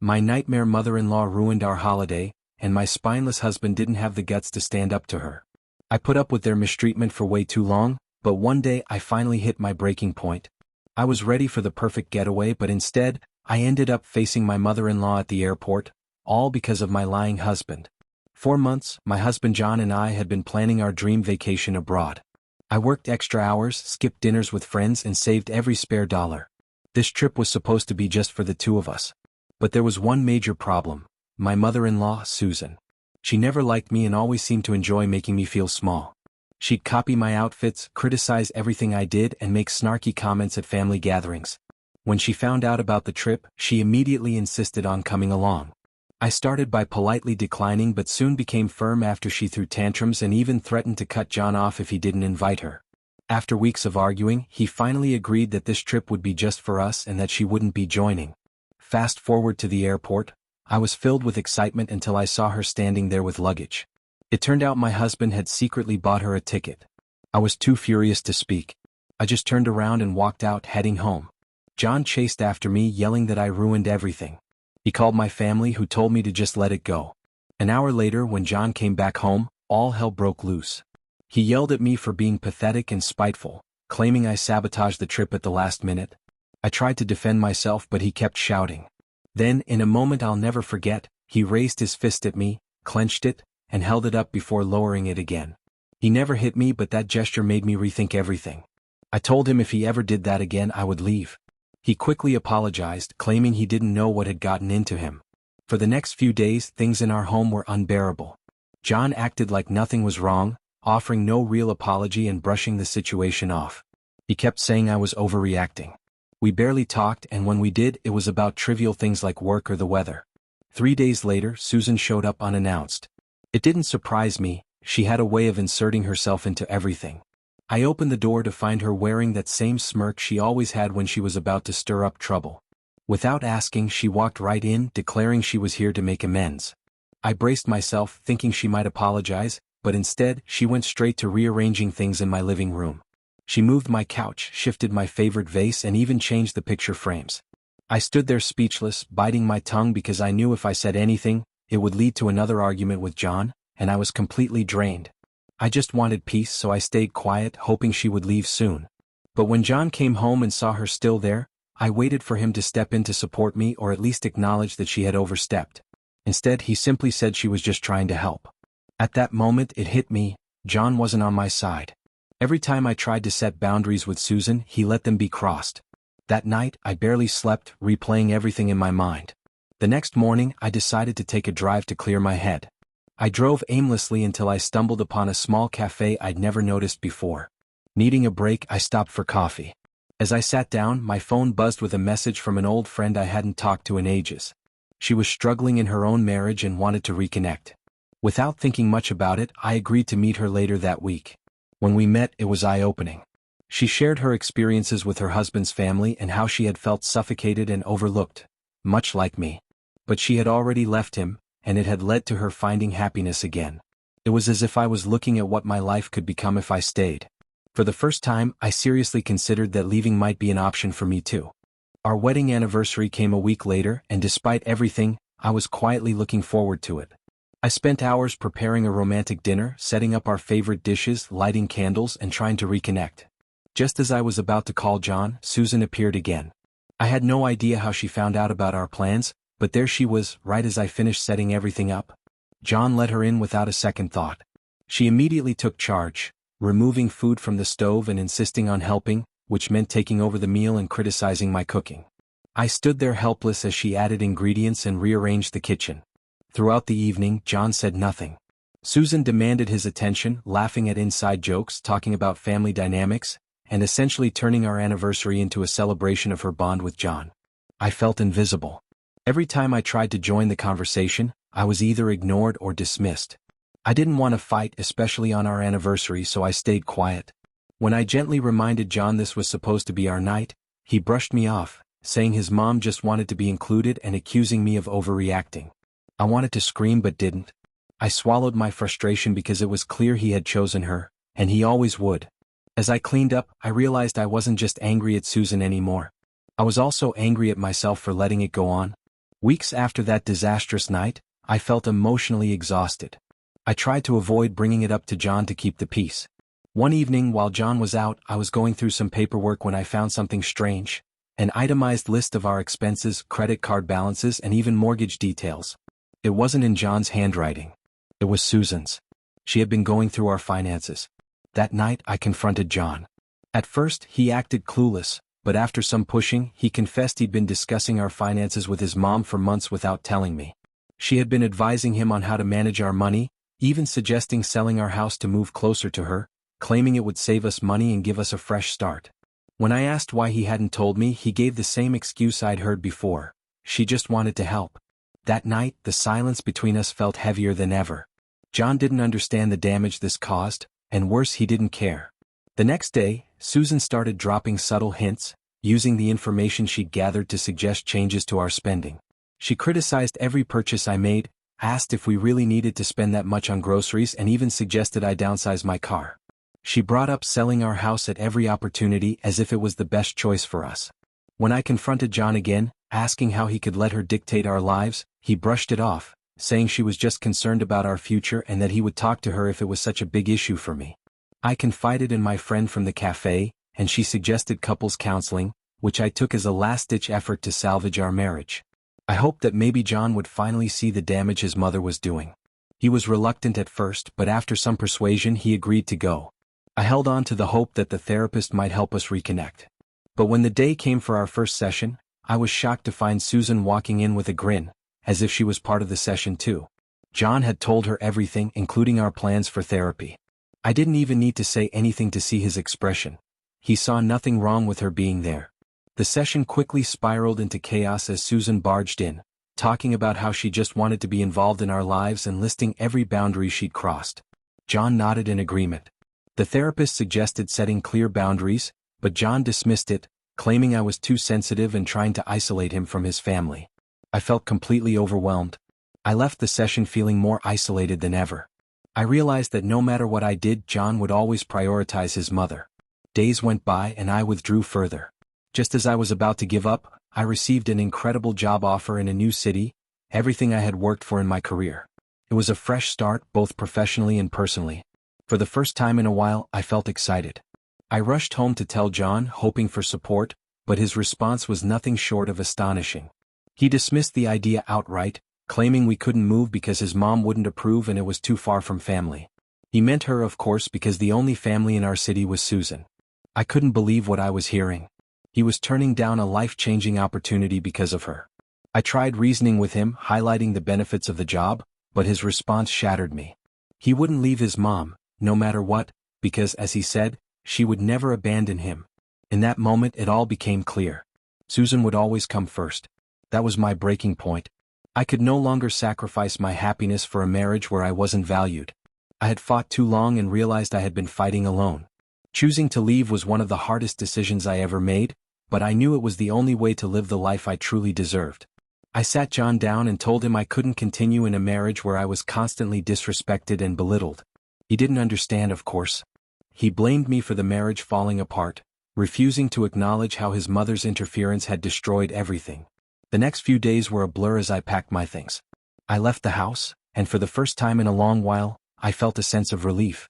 My nightmare mother-in-law ruined our holiday, and my spineless husband didn't have the guts to stand up to her. I put up with their mistreatment for way too long, but one day I finally hit my breaking point. I was ready for the perfect getaway, but instead, I ended up facing my mother-in-law at the airport, all because of my lying husband. 4 months, my husband John and I had been planning our dream vacation abroad. I worked extra hours, skipped dinners with friends, and saved every spare dollar. This trip was supposed to be just for the two of us. But there was one major problem: my mother-in-law, Susan. She never liked me and always seemed to enjoy making me feel small. She'd copy my outfits, criticize everything I did, and make snarky comments at family gatherings. When she found out about the trip, she immediately insisted on coming along. I started by politely declining but soon became firm after she threw tantrums and even threatened to cut John off if he didn't invite her. After weeks of arguing, he finally agreed that this trip would be just for us and that she wouldn't be joining. Fast forward to the airport, I was filled with excitement until I saw her standing there with luggage. It turned out my husband had secretly bought her a ticket. I was too furious to speak. I just turned around and walked out, heading home. John chased after me, yelling that I ruined everything. He called my family, who told me to just let it go. An hour later, when John came back home, all hell broke loose. He yelled at me for being pathetic and spiteful, claiming I sabotaged the trip at the last minute. I tried to defend myself, but he kept shouting. Then, in a moment I'll never forget, he raised his fist at me, clenched it, and held it up before lowering it again. He never hit me, but that gesture made me rethink everything. I told him if he ever did that again, I would leave. He quickly apologized, claiming he didn't know what had gotten into him. For the next few days, things in our home were unbearable. John acted like nothing was wrong, offering no real apology and brushing the situation off. He kept saying I was overreacting. We barely talked, and when we did, it was about trivial things like work or the weather. 3 days later, Susan showed up unannounced. It didn't surprise me. She had a way of inserting herself into everything. I opened the door to find her wearing that same smirk she always had when she was about to stir up trouble. Without asking, she walked right in, declaring she was here to make amends. I braced myself, thinking she might apologize, but instead, she went straight to rearranging things in my living room. She moved my couch, shifted my favorite vase, and even changed the picture frames. I stood there speechless, biting my tongue because I knew if I said anything, it would lead to another argument with John, and I was completely drained. I just wanted peace, so I stayed quiet, hoping she would leave soon. But when John came home and saw her still there, I waited for him to step in to support me or at least acknowledge that she had overstepped. Instead, he simply said she was just trying to help. At that moment, it hit me: John wasn't on my side. Every time I tried to set boundaries with Susan, he let them be crossed. That night, I barely slept, replaying everything in my mind. The next morning, I decided to take a drive to clear my head. I drove aimlessly until I stumbled upon a small cafe I'd never noticed before. Needing a break, I stopped for coffee. As I sat down, my phone buzzed with a message from an old friend I hadn't talked to in ages. She was struggling in her own marriage and wanted to reconnect. Without thinking much about it, I agreed to meet her later that week. When we met, it was eye-opening. She shared her experiences with her husband's family and how she had felt suffocated and overlooked, much like me. But she had already left him, and it had led to her finding happiness again. It was as if I was looking at what my life could become if I stayed. For the first time, I seriously considered that leaving might be an option for me too. Our wedding anniversary came a week later, and despite everything, I was quietly looking forward to it. I spent hours preparing a romantic dinner, setting up our favorite dishes, lighting candles, and trying to reconnect. Just as I was about to call John, Susan appeared again. I had no idea how she found out about our plans, but there she was, right as I finished setting everything up. John let her in without a second thought. She immediately took charge, removing food from the stove and insisting on helping, which meant taking over the meal and criticizing my cooking. I stood there helpless as she added ingredients and rearranged the kitchen. Throughout the evening, John said nothing. Susan demanded his attention, laughing at inside jokes, talking about family dynamics, and essentially turning our anniversary into a celebration of her bond with John. I felt invisible. Every time I tried to join the conversation, I was either ignored or dismissed. I didn't want to fight, especially on our anniversary, so I stayed quiet. When I gently reminded John this was supposed to be our night, he brushed me off, saying his mom just wanted to be included and accusing me of overreacting. I wanted to scream but didn't. I swallowed my frustration because it was clear he had chosen her, and he always would. As I cleaned up, I realized I wasn't just angry at Susan anymore. I was also angry at myself for letting it go on. Weeks after that disastrous night, I felt emotionally exhausted. I tried to avoid bringing it up to John to keep the peace. One evening while John was out, I was going through some paperwork when I found something strange. An itemized list of our expenses, credit card balances, and even mortgage details. It wasn't in John's handwriting. It was Susan's. She had been going through our finances. That night I confronted John. At first, he acted clueless, but after some pushing, he confessed he'd been discussing our finances with his mom for months without telling me. She had been advising him on how to manage our money, even suggesting selling our house to move closer to her, claiming it would save us money and give us a fresh start. When I asked why he hadn't told me, he gave the same excuse I'd heard before. She just wanted to help. That night, the silence between us felt heavier than ever. John didn't understand the damage this caused, and worse, he didn't care. The next day, Susan started dropping subtle hints, using the information she'd gathered to suggest changes to our spending. She criticized every purchase I made, asked if we really needed to spend that much on groceries, and even suggested I downsize my car. She brought up selling our house at every opportunity as if it was the best choice for us. When I confronted John again, asking how he could let her dictate our lives, he brushed it off, saying she was just concerned about our future and that he would talk to her if it was such a big issue for me. I confided in my friend from the cafe, and she suggested couples counseling, which I took as a last-ditch effort to salvage our marriage. I hoped that maybe John would finally see the damage his mother was doing. He was reluctant at first, but after some persuasion he agreed to go. I held on to the hope that the therapist might help us reconnect. But when the day came for our first session, I was shocked to find Susan walking in with a grin, as if she was part of the session too. John had told her everything, including our plans for therapy. I didn't even need to say anything to see his expression. He saw nothing wrong with her being there. The session quickly spiraled into chaos as Susan barged in, talking about how she just wanted to be involved in our lives and listing every boundary she'd crossed. John nodded in agreement. The therapist suggested setting clear boundaries, but John dismissed it, claiming I was too sensitive and trying to isolate him from his family. I felt completely overwhelmed. I left the session feeling more isolated than ever. I realized that no matter what I did, John would always prioritize his mother. Days went by and I withdrew further. Just as I was about to give up, I received an incredible job offer in a new city, everything I had worked for in my career. It was a fresh start, both professionally and personally. For the first time in a while, I felt excited. I rushed home to tell John, hoping for support, but his response was nothing short of astonishing. He dismissed the idea outright, claiming we couldn't move because his mom wouldn't approve and it was too far from family. He meant her, of course, because the only family in our city was Susan. I couldn't believe what I was hearing. He was turning down a life-changing opportunity because of her. I tried reasoning with him, highlighting the benefits of the job, but his response shattered me. He wouldn't leave his mom, no matter what, because, as he said, she would never abandon him. In that moment it all became clear. Susan would always come first. That was my breaking point. I could no longer sacrifice my happiness for a marriage where I wasn't valued. I had fought too long and realized I had been fighting alone. Choosing to leave was one of the hardest decisions I ever made, but I knew it was the only way to live the life I truly deserved. I sat John down and told him I couldn't continue in a marriage where I was constantly disrespected and belittled. He didn't understand, of course. He blamed me for the marriage falling apart, refusing to acknowledge how his mother's interference had destroyed everything. The next few days were a blur as I packed my things. I left the house, and for the first time in a long while, I felt a sense of relief.